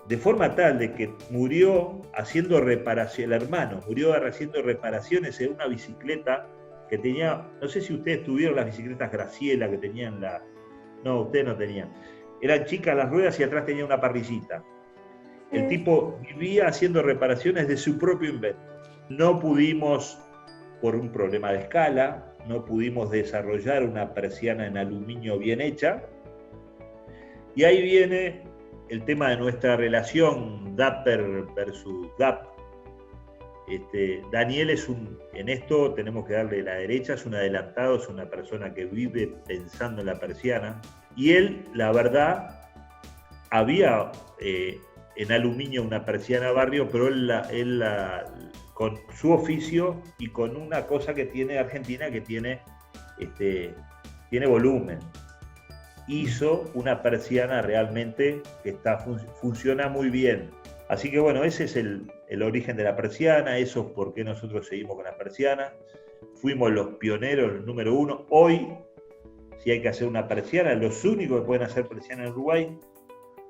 de forma tal de que murió haciendo reparaciones, el hermano murió haciendo reparaciones en una bicicleta que tenía, no sé si ustedes tuvieron las bicicletas Graciela que tenían no, ustedes no tenían, eran chicas las ruedas y atrás tenía una parrillita. El tipo vivía haciendo reparaciones de su propio invento. No pudimos, por un problema de escala, no pudimos desarrollar una persiana en aluminio bien hecha. Y ahí viene el tema de nuestra relación Dapper versus DAP. Daniel en esto tenemos que darle la derecha, es un adelantado, es una persona que vive pensando en la persiana. Y él, la verdad, había en aluminio una persiana barrio, pero él con su oficio y con una cosa que tiene Argentina, que tiene volumen. Hizo una persiana realmente que funciona muy bien. Así que bueno, ese es el origen de la persiana, eso es por qué nosotros seguimos con la persiana. Fuimos los pioneros, el número 1. Hoy, si hay que hacer una persiana, los únicos que pueden hacer persiana en Uruguay,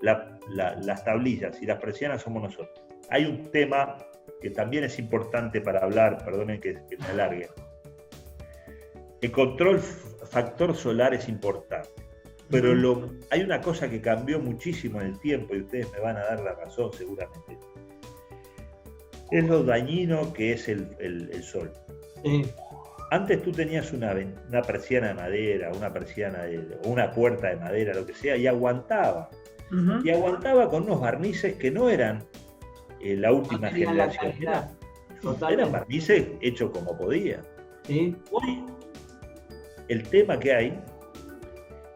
las tablillas y las persianas somos nosotros. Hay un tema que también es importante para hablar, perdonen que me alargue. El control factor solar es importante, pero hay una cosa que cambió muchísimo en el tiempo, y ustedes me van a dar la razón seguramente. Es lo dañino que es el sol. Sí. Antes tú tenías una persiana de madera, o una puerta de madera, lo que sea, y aguantaba. Y aguantaba con unos barnices que no eran la última generación. Eran barnices hechos como podía. ¿Sí? Hoy, el tema que hay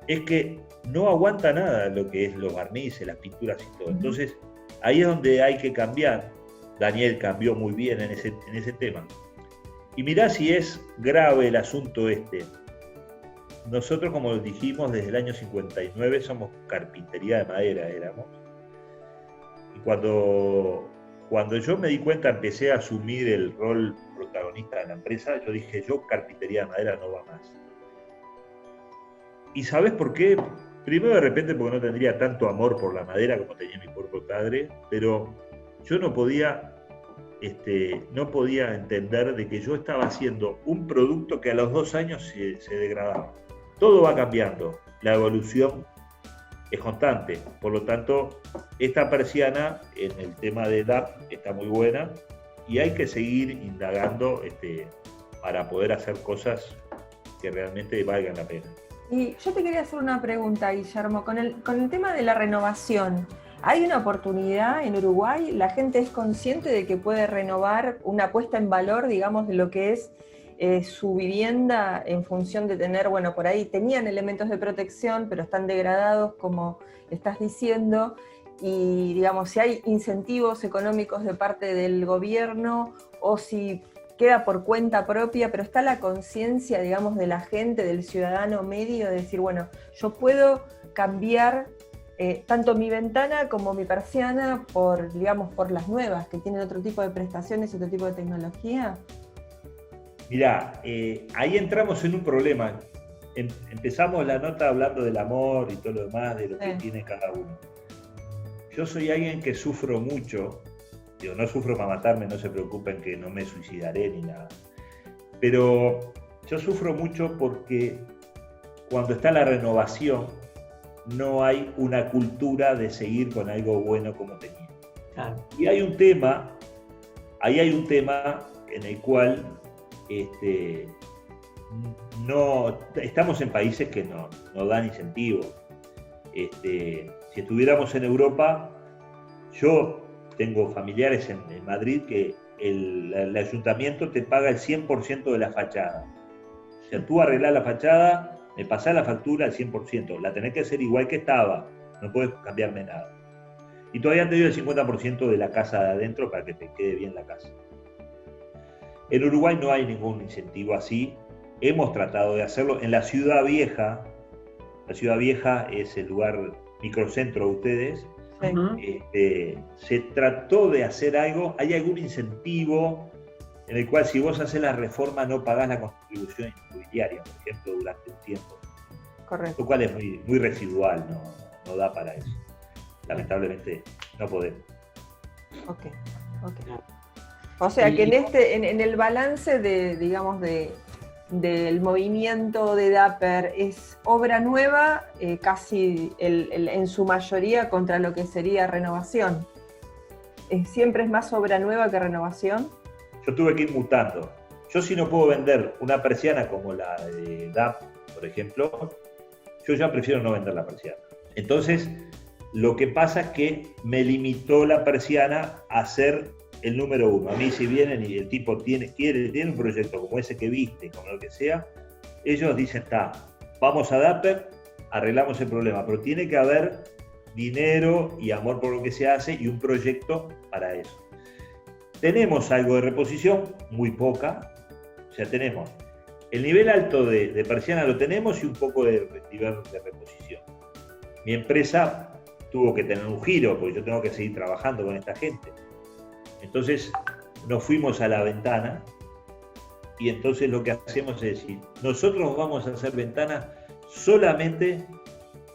es que no aguanta nada lo que es los barnices, las pinturas y todo. Entonces, ahí es donde hay que cambiar. Daniel cambió muy bien en ese tema. Y mirá si es grave el asunto este. Nosotros, como dijimos, desde el año 59 somos carpintería de madera, éramos. Y cuando yo me di cuenta, empecé a asumir el rol protagonista de la empresa, yo dije, yo carpintería de madera no va más. ¿Y sabes por qué? Primero, de repente, porque no tendría tanto amor por la madera como tenía mi propio padre, pero yo no podía entender de que yo estaba haciendo un producto que a los 2 años se degradaba. Todo va cambiando, la evolución es constante, por lo tanto, esta persiana en el tema de DAP está muy buena y hay que seguir indagando para poder hacer cosas que realmente valgan la pena. Y yo te quería hacer una pregunta, Guillermo, con el tema de la renovación. ¿Hay una oportunidad en Uruguay? ¿La gente es consciente de que puede renovar una puesta en valor, digamos, de lo que es su vivienda en función de tener, bueno, por ahí tenían elementos de protección, pero están degradados, como estás diciendo, y digamos, si hay incentivos económicos de parte del gobierno o si queda por cuenta propia, pero está la conciencia, digamos, de la gente, del ciudadano medio, de decir, bueno, yo puedo cambiar tanto mi ventana como mi persiana por las nuevas, que tienen otro tipo de prestaciones, otro tipo de tecnología. Mirá, ahí entramos en un problema. Empezamos la nota hablando del amor y todo lo demás, de lo que tiene cada uno. Yo soy alguien que sufro mucho, digo, no sufro para matarme, no se preocupen que no me suicidaré ni nada. Pero yo sufro mucho porque cuando está la renovación, no hay una cultura de seguir con algo bueno como tenía. Claro. Y hay un tema en el cual no estamos en países que no dan incentivos. Si estuviéramos en Europa, yo tengo familiares en Madrid que el ayuntamiento te paga el 100% de la fachada. O sea, tú arreglás la fachada, me pasás la factura al 100%, la tenés que hacer igual que estaba, no puedes cambiarme nada. Y todavía te doy el 50% de la casa de adentro para que te quede bien la casa. En Uruguay no hay ningún incentivo así, hemos tratado de hacerlo. En la Ciudad Vieja es el lugar microcentro de ustedes, se trató de hacer algo, hay algún incentivo en el cual si vos haces la reforma no pagás la contribución inmobiliaria, por ejemplo, durante un tiempo. Correcto. Lo cual es muy residual, no da para eso. Lamentablemente no podemos. Ok. O sea que en el balance de del movimiento de Dapper es obra nueva, casi en su mayoría contra lo que sería renovación. ¿Siempre es más obra nueva que renovación? Yo tuve que ir mutando. Yo si no puedo vender una persiana como la de DAP, por ejemplo, yo ya prefiero no vender la persiana. Entonces, lo que pasa es que me limitó la persiana a ser el número uno. A mí si vienen y el tipo tiene un proyecto como ese que viste, como lo que sea, ellos dicen, vamos a Dapper, arreglamos el problema, pero tiene que haber dinero y amor por lo que se hace y un proyecto para eso. Tenemos algo de reposición, muy poca, o sea, tenemos el nivel alto de persiana lo tenemos y un poco de nivel de reposición. Mi empresa tuvo que tener un giro, porque yo tengo que seguir trabajando con esta gente. Entonces nos fuimos a la ventana y entonces lo que hacemos es decir, nosotros vamos a hacer ventanas solamente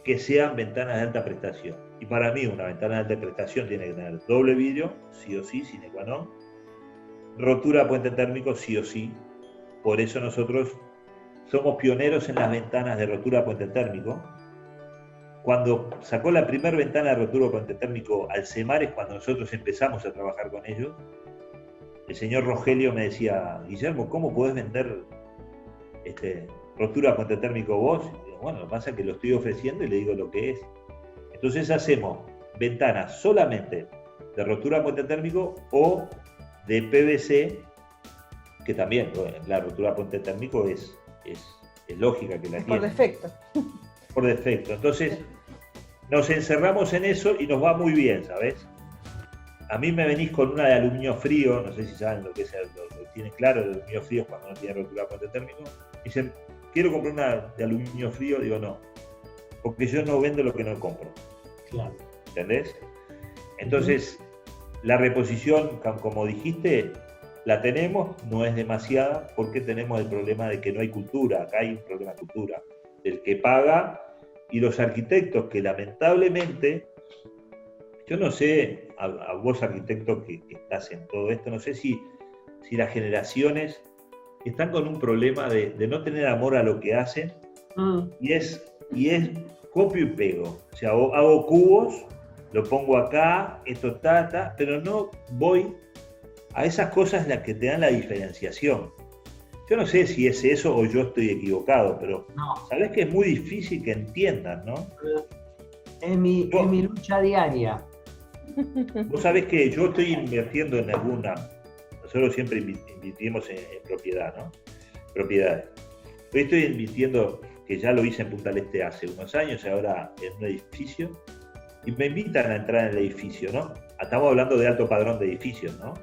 que sean ventanas de alta prestación. Y para mí una ventana de alta prestación tiene que tener doble vidrio, sí o sí, sine qua non, rotura de puente térmico, sí o sí. Por eso nosotros somos pioneros en las ventanas de rotura de puente térmico. Cuando sacó la primera ventana de rotura de puente térmico Alcemar, es cuando nosotros empezamos a trabajar con ellos. El señor Rogelio me decía, Guillermo, ¿cómo podés vender rotura de puente térmico vos? Y digo, bueno, lo que pasa es que lo estoy ofreciendo y le digo lo que es. Entonces hacemos ventanas solamente de rotura de puente térmico o de PVC, que también la rotura de puente térmico es lógica que la tiene. Por defecto. Por defecto. Entonces, nos encerramos en eso y nos va muy bien, ¿sabes? A mí me venís con una de aluminio frío, no sé si saben lo que es, lo tienen claro, el aluminio frío cuando no tiene rotura de puente térmico. Dicen, quiero comprar una de aluminio frío, digo no, porque yo no vendo lo que no compro. Claro. ¿Entendés? Entonces, la reposición, como dijiste, la tenemos, no es demasiada, porque tenemos el problema de que no hay cultura, acá hay un problema de cultura, del que paga y los arquitectos que lamentablemente, yo no sé, a vos arquitecto que estás en todo esto, no sé si las generaciones están con un problema de no tener amor a lo que hacen y es copio y pego, o sea, hago cubos, lo pongo acá, esto pero no voy a esas cosas las que te dan la diferenciación. Yo no sé si es eso o yo estoy equivocado, pero sabés que es muy difícil que entiendan, ¿no? Es mi lucha diaria. Vos sabés que yo estoy invirtiendo en alguna, nosotros siempre invertimos en propiedad, ¿no? Propiedades. Hoy estoy invirtiendo, que ya lo hice en Punta del Este hace unos años, ahora en un edificio, y me invitan a entrar en el edificio, ¿no? Estamos hablando de alto padrón de edificios, ¿no?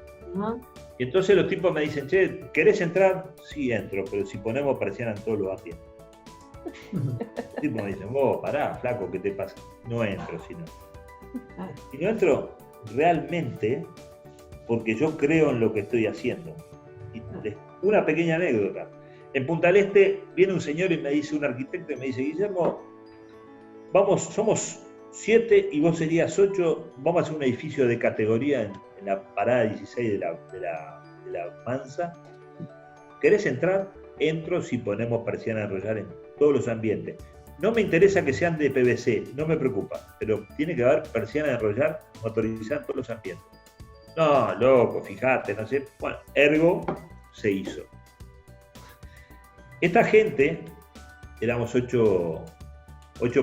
Y entonces los tipos me dicen, che, ¿querés entrar? Sí, entro, pero si ponemos persiana en todos los ambientes. Los tipos me dicen, vos, pará, flaco, ¿qué te pasa? No entro, si no. Y no entro realmente porque yo creo en lo que estoy haciendo. Y una pequeña anécdota. En Punta del Este viene un señor y me dice, un arquitecto, y me dice, Guillermo, somos 7 y vos serías 8, vamos a hacer un edificio de categoría en la parada 16 de la Mansa. ¿Querés entrar? Entro si ponemos persiana a enrollar en todos los ambientes. No me interesa que sean de PVC, no me preocupa, pero tiene que haber persiana a enrollar motorizada en todos los ambientes. No, loco, fíjate, no sé. Bueno, ergo se hizo. Esta gente, éramos 8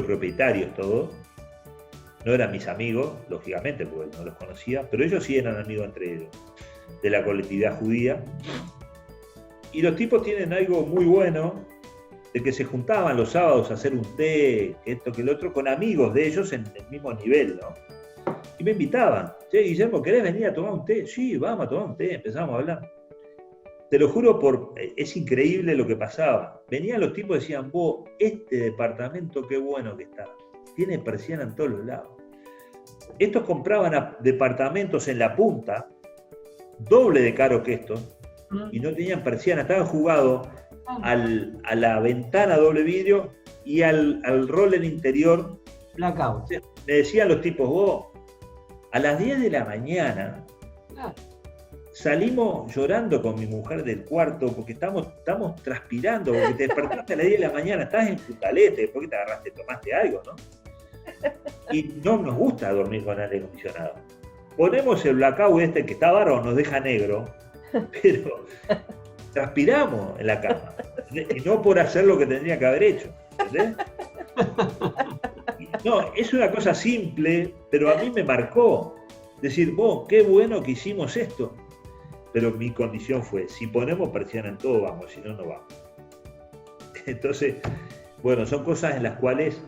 propietarios todos, no eran mis amigos, lógicamente, porque no los conocía, pero ellos sí eran amigos entre ellos, de la colectividad judía. Y los tipos tienen algo muy bueno, de que se juntaban los sábados a hacer un té, que esto, que el otro, con amigos de ellos en el mismo nivel, ¿no? Y me invitaban, che, Guillermo, ¿querés venir a tomar un té? Sí, vamos a tomar un té, empezamos a hablar. Te lo juro, es increíble lo que pasaba. Venían los tipos y decían, vos, este departamento qué bueno que está. Tiene persiana en todos los lados. Estos compraban departamentos en la punta, doble de caro que estos, y no tenían persiana, estaban jugados a la ventana doble vidrio y al roller interior. Blackout. Me decían los tipos, vos, a las 10 de la mañana salimos llorando con mi mujer del cuarto porque estamos transpirando, porque te despertaste a las 10 de la mañana, estás en putalete, después que te agarraste, tomaste algo, ¿no? Y no nos gusta dormir con aire acondicionado. Ponemos el blackout este que está bárbaro, nos deja negro, pero transpiramos en la cama. Y no por hacer lo que tendría que haber hecho, ¿entendés? No, es una cosa simple, pero a mí me marcó. Decir, qué bueno que hicimos esto. Pero mi condición fue, si ponemos persiana en todo, vamos, si no, no vamos. Entonces, bueno, son cosas en las cuales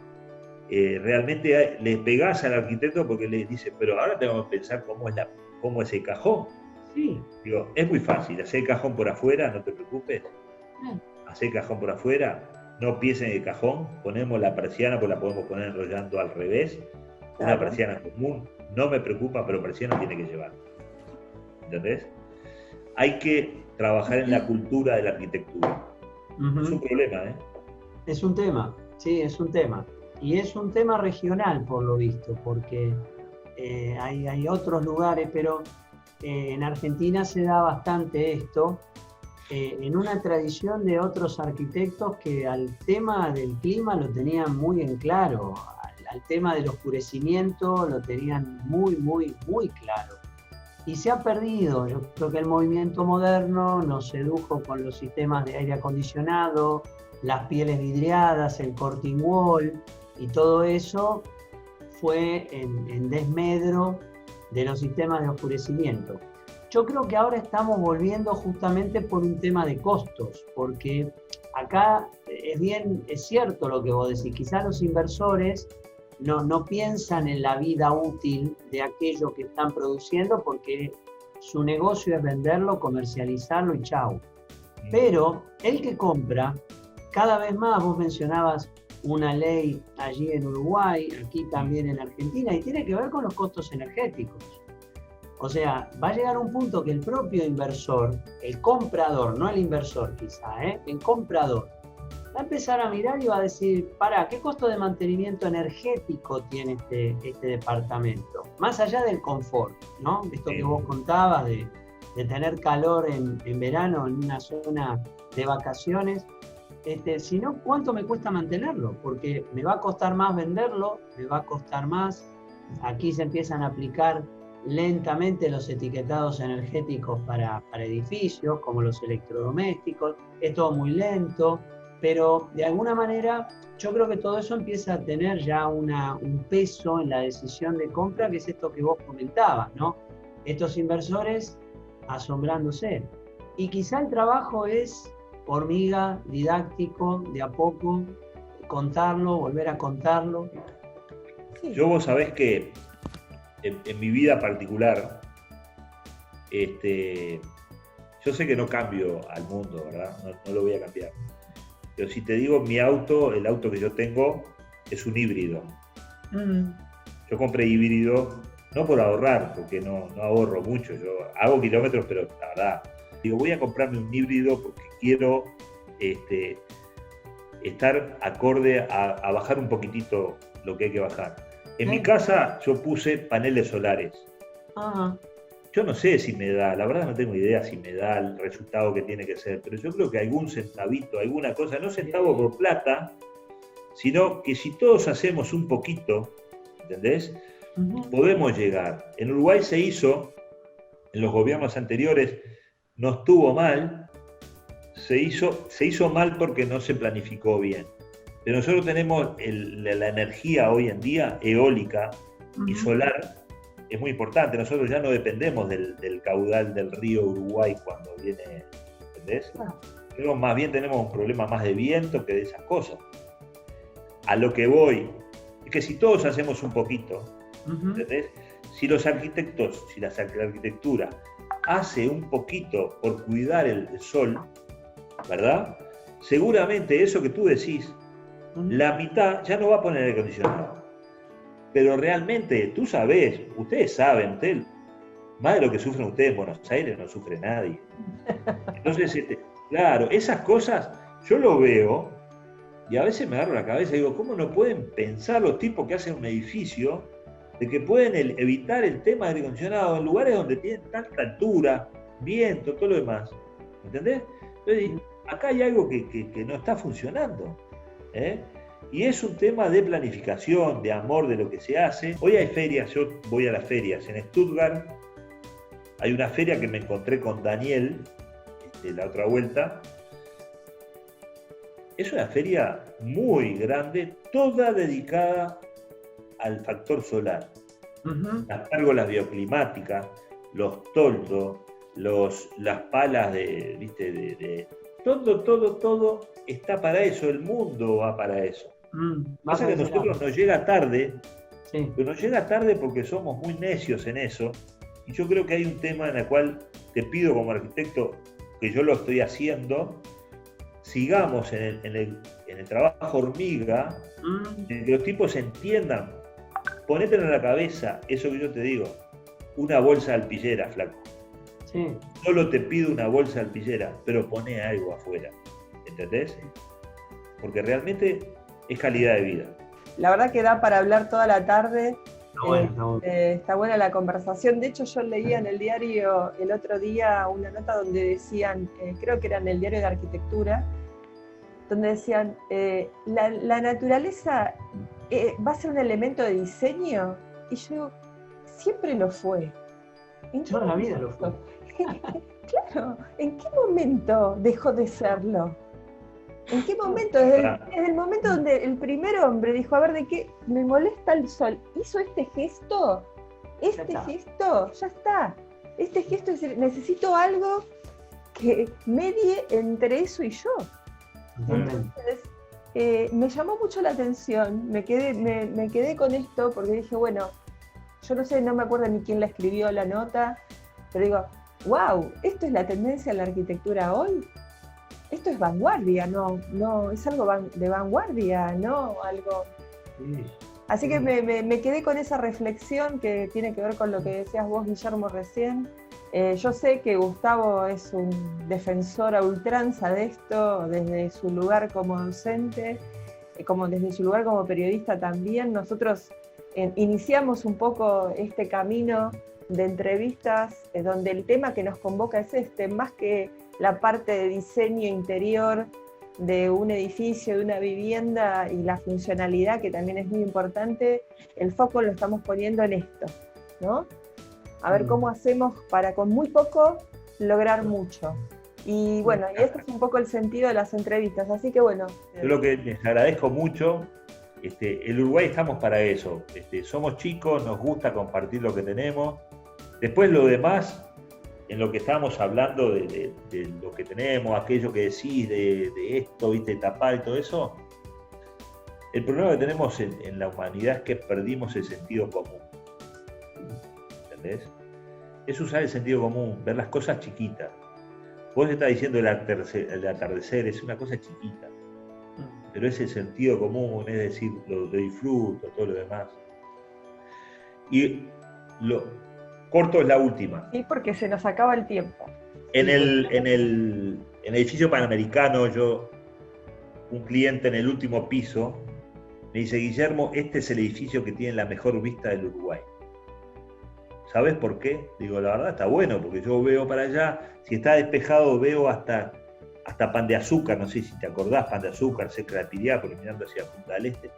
realmente le pegás al arquitecto porque le dice, pero ahora tenemos que pensar cómo es el cajón. Sí. Digo, es muy fácil, hacer el cajón por afuera, no te preocupes. Hacer el cajón por afuera, no piensen en el cajón, ponemos la persiana, pues la podemos poner enrollando al revés. Una persiana común, no me preocupa, pero persiana tiene que llevar. ¿Entendés? Hay que trabajar en la cultura de la arquitectura. Es un problema, ¿eh? Es un tema, sí, es un tema. Y es un tema regional, por lo visto, porque hay otros lugares, pero en Argentina se da bastante esto, en una tradición de otros arquitectos que al tema del clima lo tenían muy en claro, al tema del oscurecimiento lo tenían muy, muy, muy claro. Y se ha perdido. Yo creo que el movimiento moderno nos sedujo con los sistemas de aire acondicionado, las pieles vidriadas, el curtain wall, y todo eso fue en desmedro de los sistemas de oscurecimiento. Yo creo que ahora estamos volviendo justamente por un tema de costos, porque acá es cierto lo que vos decís, quizás los inversores no piensan en la vida útil de aquello que están produciendo porque su negocio es venderlo, comercializarlo y chau. Pero el que compra, cada vez más, vos mencionabas una ley allí en Uruguay, aquí también en Argentina, y tiene que ver con los costos energéticos. O sea, va a llegar un punto que el propio inversor, el comprador, no el inversor quizá, el comprador, va a empezar a mirar y va a decir, ¿qué costo de mantenimiento energético tiene este departamento? Más allá del confort, ¿no? Esto que vos contabas de tener calor en verano en una zona de vacaciones, sino ¿cuánto me cuesta mantenerlo? Porque me va a costar más venderlo, me va a costar más. Aquí se empiezan a aplicar lentamente los etiquetados energéticos para edificios, como los electrodomésticos. Es todo muy lento. Pero de alguna manera yo creo que todo eso empieza a tener ya un peso en la decisión de compra, que es esto que vos comentabas, ¿no? Estos inversores asombrándose. Y quizá el trabajo es hormiga, didáctico, de a poco, contarlo, volver a contarlo. Yo vos sabés que en mi vida particular, yo sé que no cambio al mundo, ¿verdad? No lo voy a cambiar. Pero si te digo, el auto que yo tengo es un híbrido. Yo compré híbrido, no por ahorrar, porque no ahorro mucho, yo hago kilómetros, pero la verdad, digo, voy a comprarme un híbrido porque quiero estar acorde a bajar un poquitito lo que hay que bajar. En mi casa yo puse paneles solares. Yo no sé si me da, la verdad no tengo idea si me da el resultado que tiene que ser, pero yo creo que algún centavito, alguna cosa, no centavo por plata, sino que si todos hacemos un poquito, ¿entendés? Podemos llegar. En Uruguay se hizo, en los gobiernos anteriores, no estuvo mal, se hizo mal porque no se planificó bien. Pero nosotros tenemos la energía hoy en día eólica y solar. Es muy importante, nosotros ya no dependemos del caudal del río Uruguay cuando viene, ¿entendés? Pero más bien tenemos un problema más de viento que de esas cosas. A lo que voy, es que si todos hacemos un poquito, ¿entendés? Si los arquitectos, si la arquitectura hace un poquito por cuidar el sol, ¿verdad? Seguramente eso que tú decís, la mitad ya no va a poner aire acondicionado. Pero realmente, tú sabés, ustedes saben, más de lo que sufren ustedes en Buenos Aires no sufre nadie. Entonces, claro, esas cosas yo lo veo y a veces me agarro la cabeza y digo, ¿cómo no pueden pensar los tipos que hacen un edificio de que pueden evitar el tema del aire acondicionado en lugares donde tienen tanta altura, viento, todo lo demás. ¿Entendés? Entonces, acá hay algo que no está funcionando. Y es un tema de planificación, de amor, de lo que se hace. Hoy hay ferias, yo voy a las ferias. En Stuttgart hay una feria que me encontré con Daniel, la otra vuelta. Es una feria muy grande, toda dedicada al factor solar. Las pérgolas bioclimáticas, los toldos, las palas todo está para eso, el mundo va para eso. Pasa que a nosotros nos llega tarde, pero nos llega tarde porque somos muy necios en eso, y yo creo que hay un tema en el cual te pido como arquitecto, que yo lo estoy haciendo, sigamos en el trabajo hormiga, que los tipos entiendan. Ponételo en la cabeza, eso que yo te digo, una bolsa alpillera, flaco. Sí. Solo te pido una bolsa alpillera, pero poné algo afuera, ¿entendés? Porque realmente es calidad de vida. La verdad que da para hablar toda la tarde. Bueno. Está buena la conversación. De hecho, yo leía en el diario el otro día una nota donde decían, creo que era en el diario de arquitectura, donde decían, la naturaleza va a ser un elemento de diseño. Y yo digo, siempre lo fue. Toda la vida lo fue. Claro, ¿en qué momento dejó de serlo? ¿En qué momento? Desde el momento donde el primer hombre dijo, a ver, ¿de qué me molesta el sol? Hizo este gesto, ya está. Este gesto es decir, necesito algo que medie entre eso y yo. Entonces, me llamó mucho la atención, me quedé con esto porque dije, bueno, yo no sé, no me acuerdo ni quién la escribió la nota, pero digo, wow, ¿esto es la tendencia en la arquitectura hoy? Esto es vanguardia, no es algo de vanguardia, ¿no? Algo. Sí. Así que me quedé con esa reflexión que tiene que ver con lo que decías vos, Guillermo, recién. Yo sé que Gustavo es un defensor a ultranza de esto, desde su lugar como docente, desde su lugar como periodista también. Nosotros iniciamos un poco este camino de entrevistas donde el tema que nos convoca es más que la parte de diseño interior de un edificio, de una vivienda y la funcionalidad, que también es muy importante, el foco lo estamos poniendo en esto, ¿no? A ver cómo hacemos para con muy poco lograr mucho. Y bueno, y este es un poco el sentido de las entrevistas, así que bueno. Yo lo que les agradezco mucho, el Uruguay estamos para eso, somos chicos, nos gusta compartir lo que tenemos, después lo demás, en lo que estábamos hablando de lo que tenemos, aquello que decís, de esto, ¿viste? Tapar y todo eso, el problema que tenemos en la humanidad es que perdimos el sentido común. ¿Entendés? Es usar el sentido común, ver las cosas chiquitas. Vos estás diciendo el atardecer, es una cosa chiquita, pero es el sentido común, es decir, lo disfruto, todo lo demás. Y corto es la última. Sí, porque se nos acaba el tiempo. En el edificio Panamericano, un cliente en el último piso me dice, Guillermo, este es el edificio que tiene la mejor vista del Uruguay. ¿Sabes por qué? Digo, la verdad está bueno, porque yo veo para allá, si está despejado veo hasta Pan de Azúcar, no sé si te acordás, Pan de Azúcar, cerca de Piriápolis, mirando hacia Punta del Este,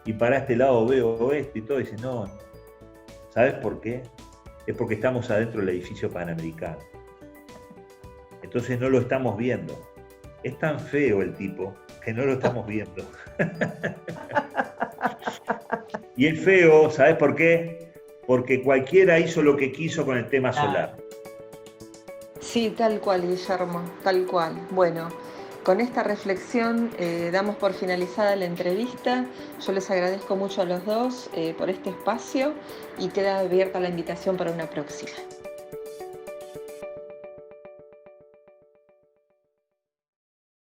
y para este lado veo esto y todo, y dice, no, ¿sabes por qué? Es porque estamos adentro del edificio Panamericano. Entonces no lo estamos viendo. Es tan feo el tipo que no lo estamos viendo. Y es feo, ¿sabes por qué? Porque cualquiera hizo lo que quiso con el tema solar. Sí, tal cual, Guillermo, tal cual. Bueno, con esta reflexión damos por finalizada la entrevista. Yo les agradezco mucho a los dos por este espacio y queda abierta la invitación para una próxima.